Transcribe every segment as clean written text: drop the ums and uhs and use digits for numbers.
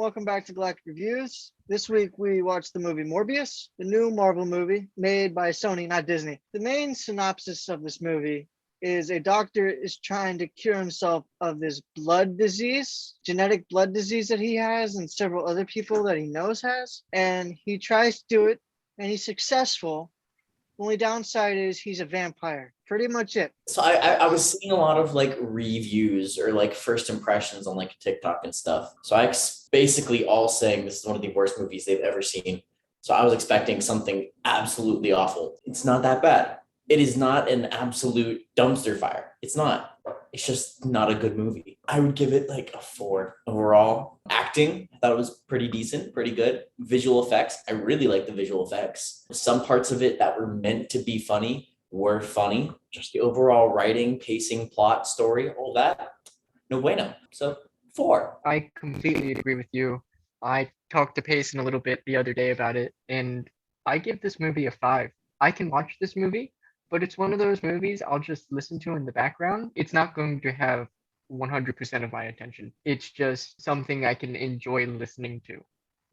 welcome back to Galactic Reviews. This week we watched the movie Morbius, the new Marvel movie made by Sony, not Disney. The main synopsis of this movie is a doctor is trying to cure himself of this blood disease, genetic blood disease that he has and several other people that he knows has. And he tries to do it and he's successful. Only downside is he's a vampire. Pretty much it. So I was seeing a lot of like reviews or like first impressions on like TikTok and stuff. So basically all saying this is one of the worst movies they've ever seen. So I was expecting something absolutely awful. It's not that bad. It is not an absolute dumpster fire. It's not. It's just not a good movie. I would give it like a 4 overall. Acting, I thought it was pretty decent, pretty good. Visual effects, I really like the visual effects. Some parts of it that were meant to be funny were funny. Just the overall writing, pacing, plot, story, all that, no bueno. So 4. I completely agree with you. I talked to Payson a little bit the other day about it, and I give this movie a 5. I can watch this movie, but it's one of those movies I'll just listen to in the background. It's not going to have 100% of my attention. It's just something I can enjoy listening to,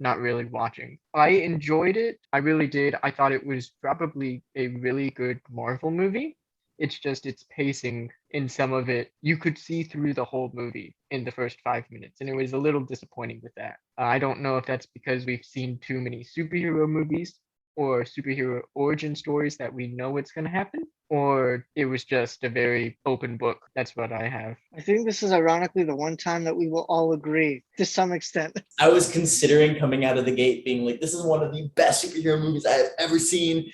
not really watching. I enjoyed it. I really did. I thought it was probably a really good Marvel movie. It's just its pacing in some of it. You could see through the whole movie in the first 5 minutes, and it was a little disappointing with that. I don't know if that's because we've seen too many superhero movies or superhero origin stories that we know what's going to happen, or it was just a very open book. That's what I have. I think this is ironically the one time that we will all agree to some extent. I was considering coming out of the gate being like, this is one of the best superhero movies I have ever seen.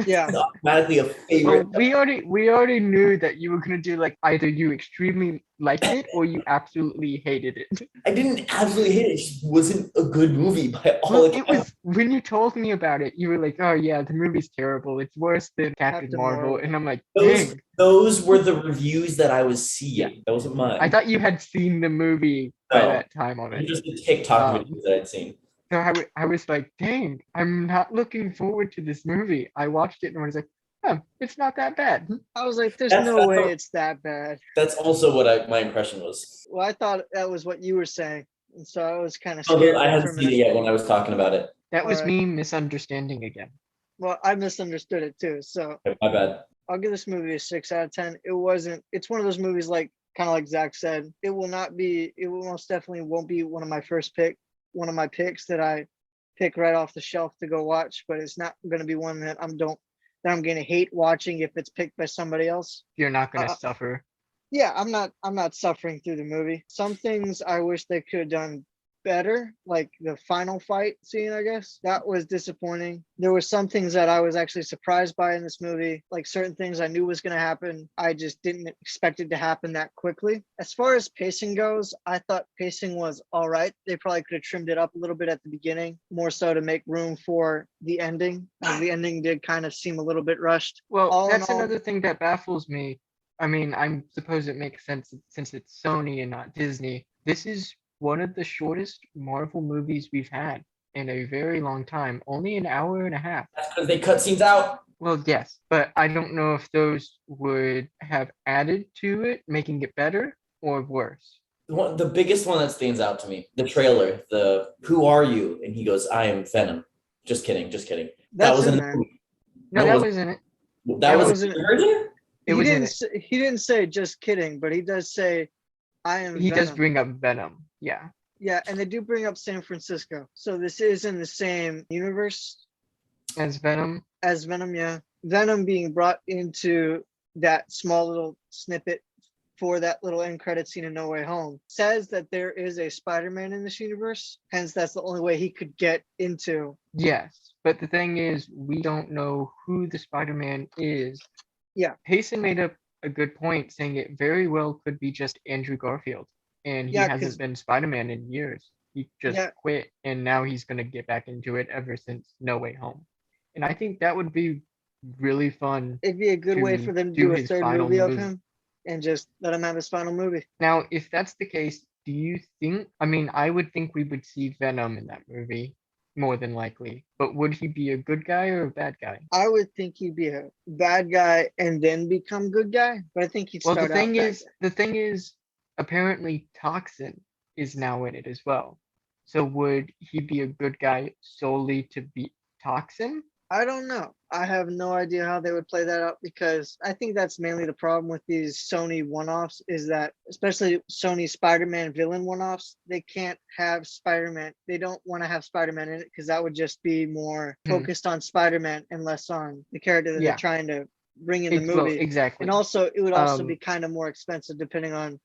Yeah. It's automatically a favorite. Well, we already knew that you were going to do like either you extremely liked it or you absolutely hated it. I didn't absolutely hate it. It just wasn't a good movie by all Well, accounts. it was when you told me about it, you were like, "Oh yeah, the movie's terrible. It's worse than Captain Marvel." And I'm like, "Dang!" Those were the reviews that I was seeing. Yeah. That wasn't mine. I thought you had seen the movie by that time already. Just the TikTok videos that I'd seen. So I was like, "Dang, I'm not looking forward to this movie." I watched it and I was like, "Oh, it's not that bad." I was like, there's no way it's that bad. That's also what my impression was. Well, I thought that was what you were saying. And so I was kind of Oh, scared. I hadn't seen it yet when I was talking about it. That was Alright. me misunderstanding again. Well, I misunderstood it too. So My bad. I'll give this movie a 6 out of 10. It's one of those movies like kind of like Zach said, it will most definitely won't be one of my picks that I pick right off the shelf to go watch, but it's not going to be one that I'm going to hate watching if it's picked by somebody else. You're not going to suffer. Yeah, I'm not suffering through the movie. Some things I wish they could have done better, like the final fight scene, I guess. That was disappointing. There were some things that I was actually surprised by in this movie, like certain things I knew was going to happen. I just didn't expect it to happen that quickly. As far as pacing goes, I thought pacing was all right. They probably could have trimmed it up a little bit at the beginning, more so to make room for the ending. The ending did kind of seem a little bit rushed. Well, that's another thing that baffles me. I mean, I suppose it makes sense since it's Sony and not Disney. This is one of the shortest Marvel movies we've had in a very long time, only an hour and a half. That's because they cut scenes out. Well, yes, but I don't know if those would have added to it, making it better or worse. The biggest one that stands out to me, the trailer, who are you? And he goes, I am Venom. Just kidding. That was in the movie. No, that was in it. That was in it. He didn't say just kidding, but he does say, I am He Venom. does bring up Venom. Yeah. Yeah, and they do bring up San Francisco. So this is in the same universe as Venom. Yeah. Venom being brought into that small little snippet for that little end credit scene in No Way Home says that there is a Spider-Man in this universe. Hence, that's the only way he could get into. Yes, but the thing is, we don't know who the Spider-Man is. Yeah. Payson made up a good point saying it very well could be just Andrew Garfield. And he hasn't been Spider-Man in years. He just quit, and now he's going to get back into it ever since No Way Home. And I think that would be really fun. It'd be a good way for them to do a third movie of him and just let him have his final movie. Now, if that's the case, do you think, I mean, I would think we would see Venom in that movie, more than likely. But would he be a good guy or a bad guy? I would think he'd be a bad guy and then become good guy. But I think he'd start out the thing is, apparently Toxin is now in it as well. So would he be a good guy solely to beat Toxin? I don't know. I have no idea how they would play that out because I think that's mainly the problem with these Sony one-offs is that, especially Sony Spider-Man villain one-offs, they can't have Spider-Man. They don't want to have Spider-Man in it because that would just be more focused on Spider-Man and less on the character that they're Yeah. trying to bring in the Well, movie. exactly. And also, it would also be Um, kind of more expensive depending on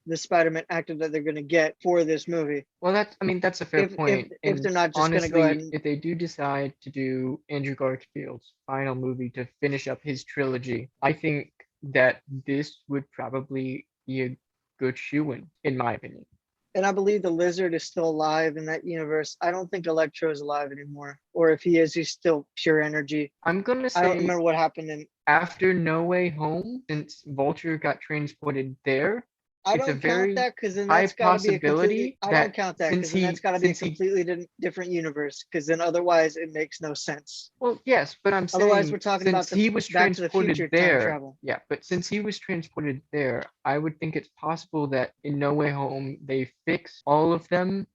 the Spider-Man actor that they're going to get for this movie. Well, that's a fair point. If And they're not just going to go ahead honestly, and if they do decide to do Andrew Garfield's final movie to finish up his trilogy, I think that this would probably be a good shoe-in, in my opinion. and I believe the Lizard is still alive in that universe. I don't think Electro is alive anymore, or if he is, he's still pure energy. I'm gonna I don't say remember what happened in. after No Way Home, since Vulture got transported there, I it's a don't count very that because then high that's got to be a completely. possibility I don't that count that because then that's got to be a completely different universe. Because then otherwise it makes no sense. well, yes, but I'm Otherwise, saying we're talking about since the he was Back to the transported Future time there, travel. yeah, but since he was transported there, I would think it's possible that in No Way Home they fixed all of them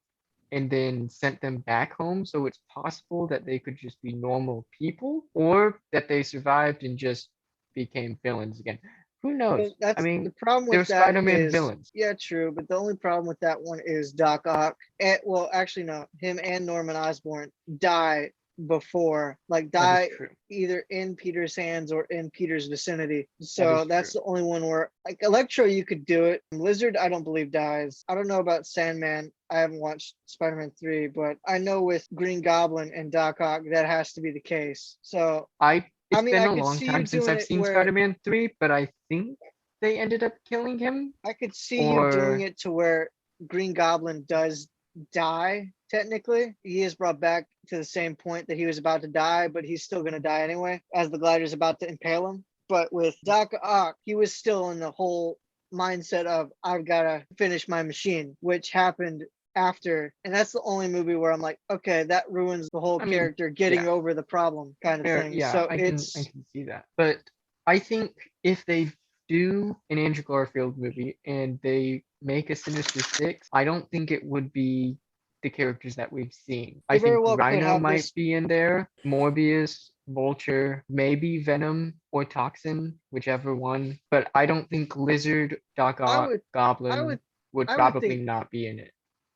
and then sent them back home. So it's possible that they could just be normal people or that they survived and just became villains again. Who knows? But I that's the mean, problem they're with that Spider-Man is, villains. yeah, true. But the only problem with that one is Doc Ock. Well, actually, no. Him and Norman Osborn die before, like, That is die true. either in Peter's hands or in Peter's vicinity. That So is that's true. the only one where, like, Electro, you could do it. Lizard, I don't believe dies. I don't know about Sandman. I haven't watched Spider-Man 3, but I know with Green Goblin and Doc Ock, that has to be the case. So, I It's mean, been I a could long see you time since doing I've it seen where Spider-Man 3, but I think they ended up killing him. I could see you doing Or it to where Green Goblin does die, technically. He is brought back to the same point that he was about to die, but he's still going to die anyway, as the glider's about to impale him. But with Doc Ock, he was still in the whole mindset of, I've got to finish my machine, which happened after. And that's the only movie where I'm like, okay, that ruins the whole I mean, character getting yeah, over the problem kind of thing. yeah, So I it's, can see that. But I think if they do an Andrew Garfield movie and they make a Sinister Six, I don't think it would be the characters that we've seen. I they very think well could Rhino have might this. be in there, Morbius, Vulture, maybe Venom or Toxin, whichever one. But I don't think Lizard, Doc I Ock, would, I Goblin would, would I would probably think not be in it.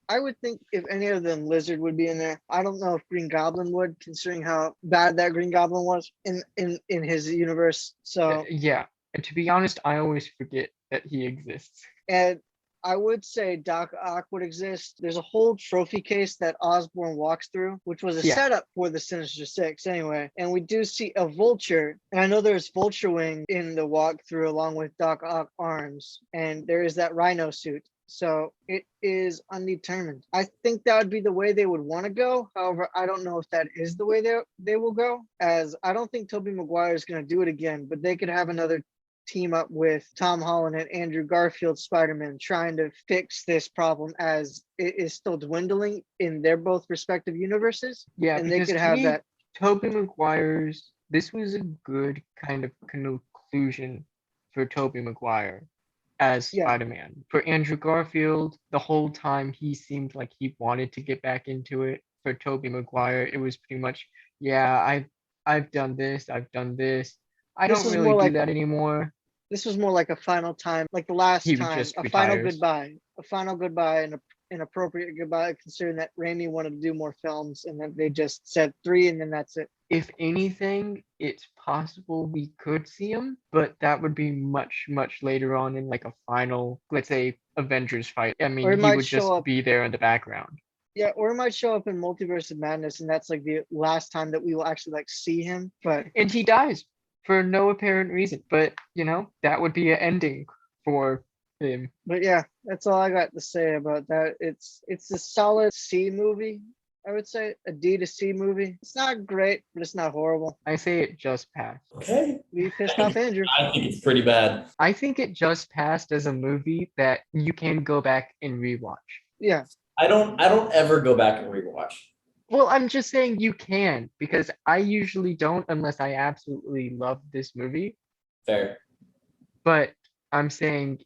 I would think if any of them, Lizard would be in there. I don't know if Green Goblin would, considering how bad that Green Goblin was in his universe. So, Yeah, and to be honest, I always forget that he exists. and I would say Doc Ock would exist. There's a whole trophy case that Osborn walks through, which was a Yeah. setup for the Sinister Six anyway. And we do see a vulture. And I know there's Vulture Wing in the walkthrough along with Doc Ock arms. And there is that Rhino suit. So it is undetermined. I think that would be the way they would want to go. However, I don't know if that is the way they will go, as I don't think Tobey Maguire is going to do it again, but they could have another team up with Tom Holland and Andrew Garfield Spider-Man trying to fix this problem as it is still dwindling in their both respective universes. Yeah, And they because could to have me, that. Tobey Maguire's this was a good kind of conclusion for Tobey Maguire as Yeah, Spider-Man. For Andrew Garfield, the whole time he seemed like he wanted to get back into it. For Tobey Maguire, it was pretty much, yeah, I've done this, I've done this. I this don't was really more do like that anymore. this was more like a final time, like the last He time, just a final retires. goodbye, and an appropriate goodbye, considering that Raimi wanted to do more films and then they just said 3 and then that's it. If anything, it's possible we could see him, but that would be much, much later on in like a final, let's say, Avengers fight. I Or mean, it he might would show just up, be there in the background. yeah, or it might show up in Multiverse of Madness, and that's like the last time that we will actually like see him. But And he dies for no apparent reason. But, that would be an ending for him. yeah, that's all I got to say about that. It's a solid C movie. I would say a D to C movie. It's not great, but it's not horrible. I say it just passed. Okay. We pissed off Andrew. I think it's pretty bad. I think it just passed as a movie that you can go back and rewatch. Yeah, I don't ever go back and rewatch. Well, I'm just saying you can because I usually don't unless I absolutely love this movie. Fair. But I'm saying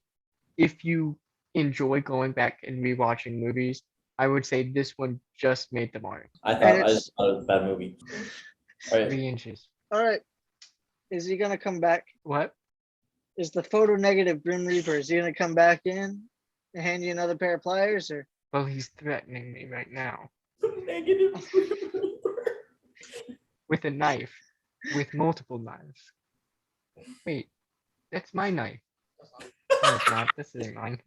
if you enjoy going back and rewatching movies, I would say this one just made the mark. I And thought it's it was a bad movie. All right. 3 inches. all right. Is he gonna come back? What? Is the photo negative Grim Reaper? Is he gonna come back in and hand you another pair of pliers, or Well, he's threatening me right now Negative. with a knife, with multiple knives. Wait, that's my knife. No, it's not. This isn't mine.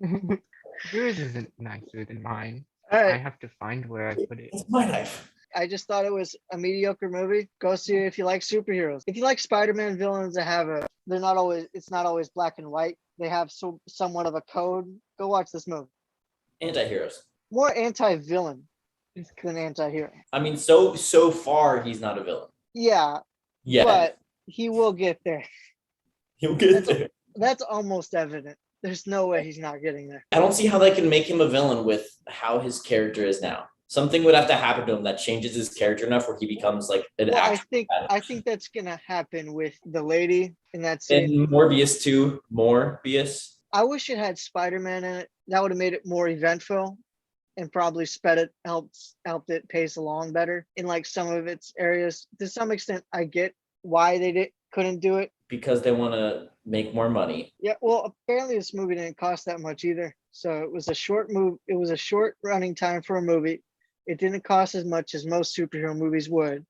Yours isn't nicer than mine. all I right? have to find where I put it. It's my knife. I just thought it was a mediocre movie. Go see it if you like superheroes. If you like Spider-Man villains that have they're not always, it's not always black and white. They have somewhat of a code. Go watch this movie. Anti-heroes. More anti-villain than anti-hero. I mean, so far he's not a villain. Yeah, Yeah, but he will get there. he'll get That's there. That's almost evident. There's no way he's not getting there. I don't see how they can make him a villain with how his character is now. Something would have to happen to him that changes his character enough where he becomes like an Well, actual. I think that's gonna happen with the lady in that scene. And Morbius too. Morbius. I wish it had Spider-Man in it. That would have made it more eventful and probably sped it, helped it pace along better in like some of its areas. To some extent, I get why they couldn't do it. Because they want to make more money. Yeah, well, apparently this movie didn't cost that much either. So it was a short move. It was a short running time for a movie. It didn't cost as much as most superhero movies would.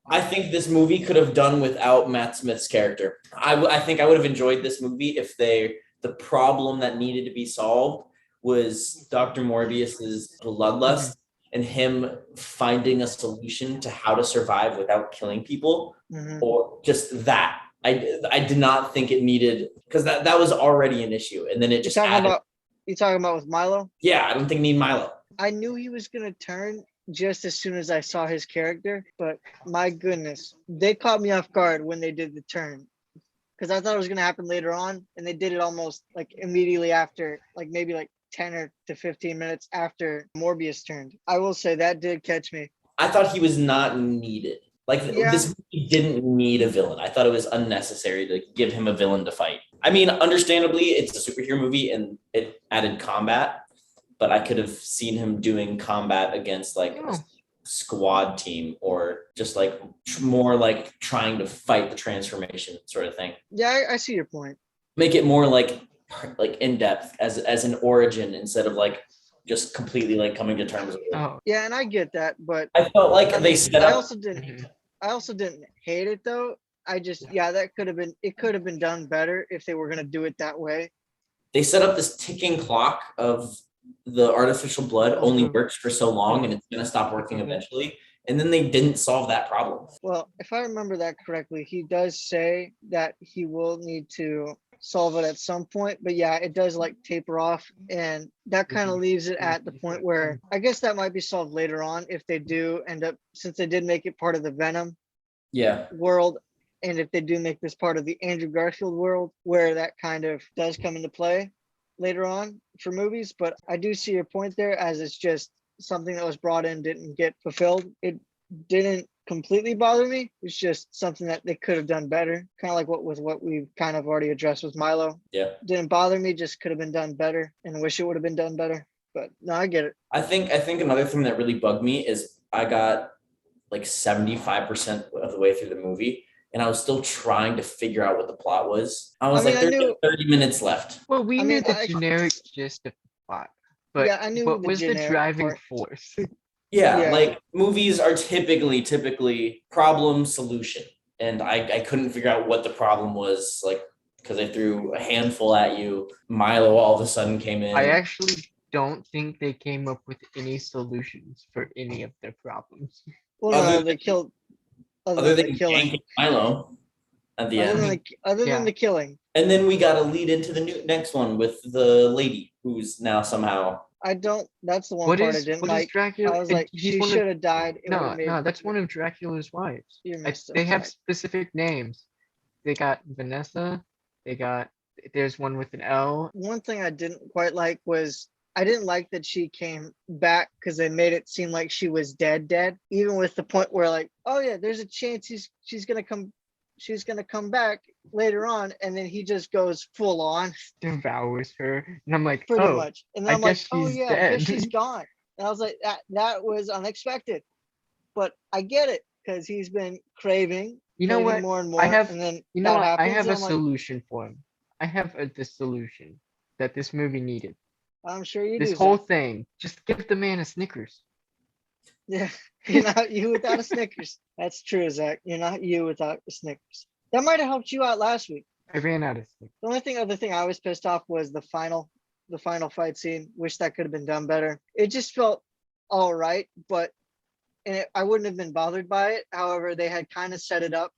I think this movie could have done without Matt Smith's character. I think I would have enjoyed this movie if the problem that needed to be solved was Dr. Morbius's bloodlust and him finding a solution to how to survive without killing people, or just that. I did not think it needed, because that was already an issue, and then it just added. You talking about with Milo? Yeah, I don't think need Milo. I knew he was gonna turn just as soon as I saw his character, but my goodness, they caught me off guard when they did the turn, because I thought it was gonna happen later on, and they did it almost like immediately after, like maybe like 10 or to 15 minutes after Morbius turned. I will say that did catch me. I thought he was not needed. Like, this movie didn't need a villain. I thought it was unnecessary to give him a villain to fight. I mean, understandably, it's a superhero movie and it added combat, but I could have seen him doing combat against like a squad team, or just like more like trying to fight the transformation sort of thing. Yeah, I see your point. Make it more like in depth as an origin, instead of like just completely like coming to terms with it. Oh, Yeah, and I get that, but I felt like they set I up. also didn't hate it though. I just that could have been done better if they were gonna do it that way. They set up this ticking clock of the artificial blood only works for so long and it's going to stop working eventually. And then they didn't solve that problem. Well, if I remember that correctly, he does say that he will need to solve it at some point, but yeah, it does like taper off, and that kind of leaves it at the point where I guess that might be solved later on if they do end up, since they did make it part of the Venom world, and if they do make this part of the Andrew Garfield world, where that kind of does come into play later on for movies. But I do see your point there, as it's just something that was brought in, didn't get fulfilled. It didn't completely bother me. It's just something that they could have done better, kind of like what we've kind of already addressed with Milo. Yeah, didn't bother me, just could have been done better, and wish it would have been done better. But no, I get it. I think another thing that really bugged me is I got like 75% of the way through the movie, and I was still trying to figure out what the plot was. I was there's 30 minutes left. Well, we knew the generic gist of the plot, but yeah, I knew what the was the driving part. force? Yeah, like movies are typically problem solution, and I couldn't figure out what the problem was, like, because I threw a handful at you. Milo all of a sudden came in. I actually don't think they came up with any solutions for any of their problems. Well, no, they killed. Other than killing Milo at the end. Other than the killing. And then we got to lead into the next one with the lady who's now somehow. That's the one part I didn't like. Dracula? I was like, she should have died. No, that's one of Dracula's wives. They have specific names. They got Vanessa. There's one with an L. One thing I didn't quite like was, I didn't like that she came back, because they made it seem like she was dead, even with the point where like, oh yeah, there's a chance she's gonna come she's gonna come back later on, and then he just goes full on, Devours her, and I'm like, pretty oh, much. And then I I'm like, guess oh she's yeah, I guess dead. she's gone. And I was like, that was unexpected, but I get it because he's been craving, You know what? more and I more, have, and then you know that what? I happens. have And a I'm like, solution for him. I have the solution that this movie needed. I'm sure you This do. whole Zach. thing, just give the man a Snickers. Yeah, you're not you without a Snickers. That's true, Zach. You're not you without a Snickers. That might have helped you out last week. I ran out of Snickers. The other thing I was pissed off was the final fight scene. Wish that could have been done better. It just felt all right, but I wouldn't have been bothered by it. However, they had kind of set it up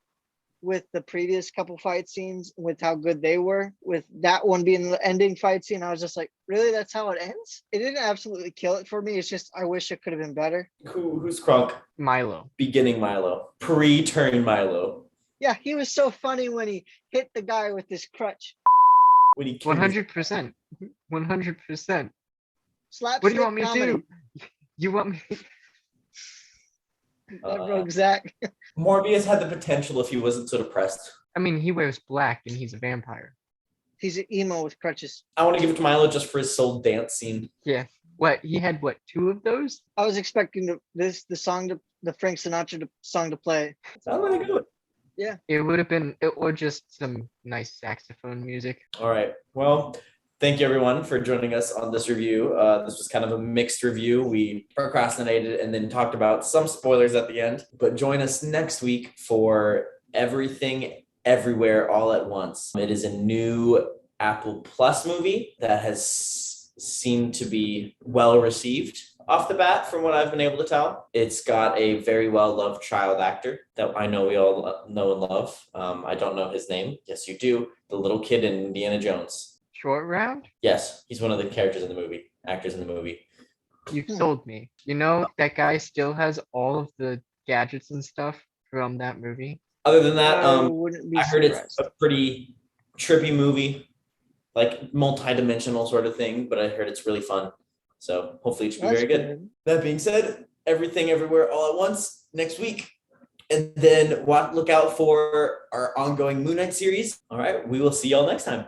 with the previous couple fight scenes with how good they were, with that one being the ending fight scene. I was just like, really, that's how it ends? It didn't absolutely kill it for me. It's just I wish it could have been better. Who's Kronk? Milo. Beginning Milo. Pre-turn Milo. Yeah, he was so funny when he hit the guy with his crutch. When he killed his- 100%. 100%. Slapstick What do you want me to comedy. do? You want me? That broke Zach. Morbius had the potential if he wasn't so depressed. I mean, he wears black and he's a vampire. He's an emo with crutches. I want to give it to Milo just for his soul dance scene. Yeah. What? He had what? 2 of those? I was expecting the Frank Sinatra song to play. Sounds really good. It would have been, or just some nice saxophone music. All right. Well, thank you everyone for joining us on this review. This was kind of a mixed review. We procrastinated and then talked about some spoilers at the end. But join us next week for Everything Everywhere All at Once. It is a new Apple Plus movie that has seemed to be well received off the bat from what I've been able to tell. It's got a very well-loved child actor that I know we all know and love. I don't know his name. Yes, you do. The little kid in Indiana Jones. Short round? Yes, he's one of the characters in the movie, actors in the movie. You've sold me. You know, that guy still has all of the gadgets and stuff from that movie. Other than that, I wouldn't be I heard surprised. it's a pretty trippy movie, like multi-dimensional sort of thing, but I heard it's really fun. So hopefully it should be That's very good. That being said, Everything Everywhere All at Once next week. And then look out for our ongoing Moon Knight series. All right, we will see y'all next time.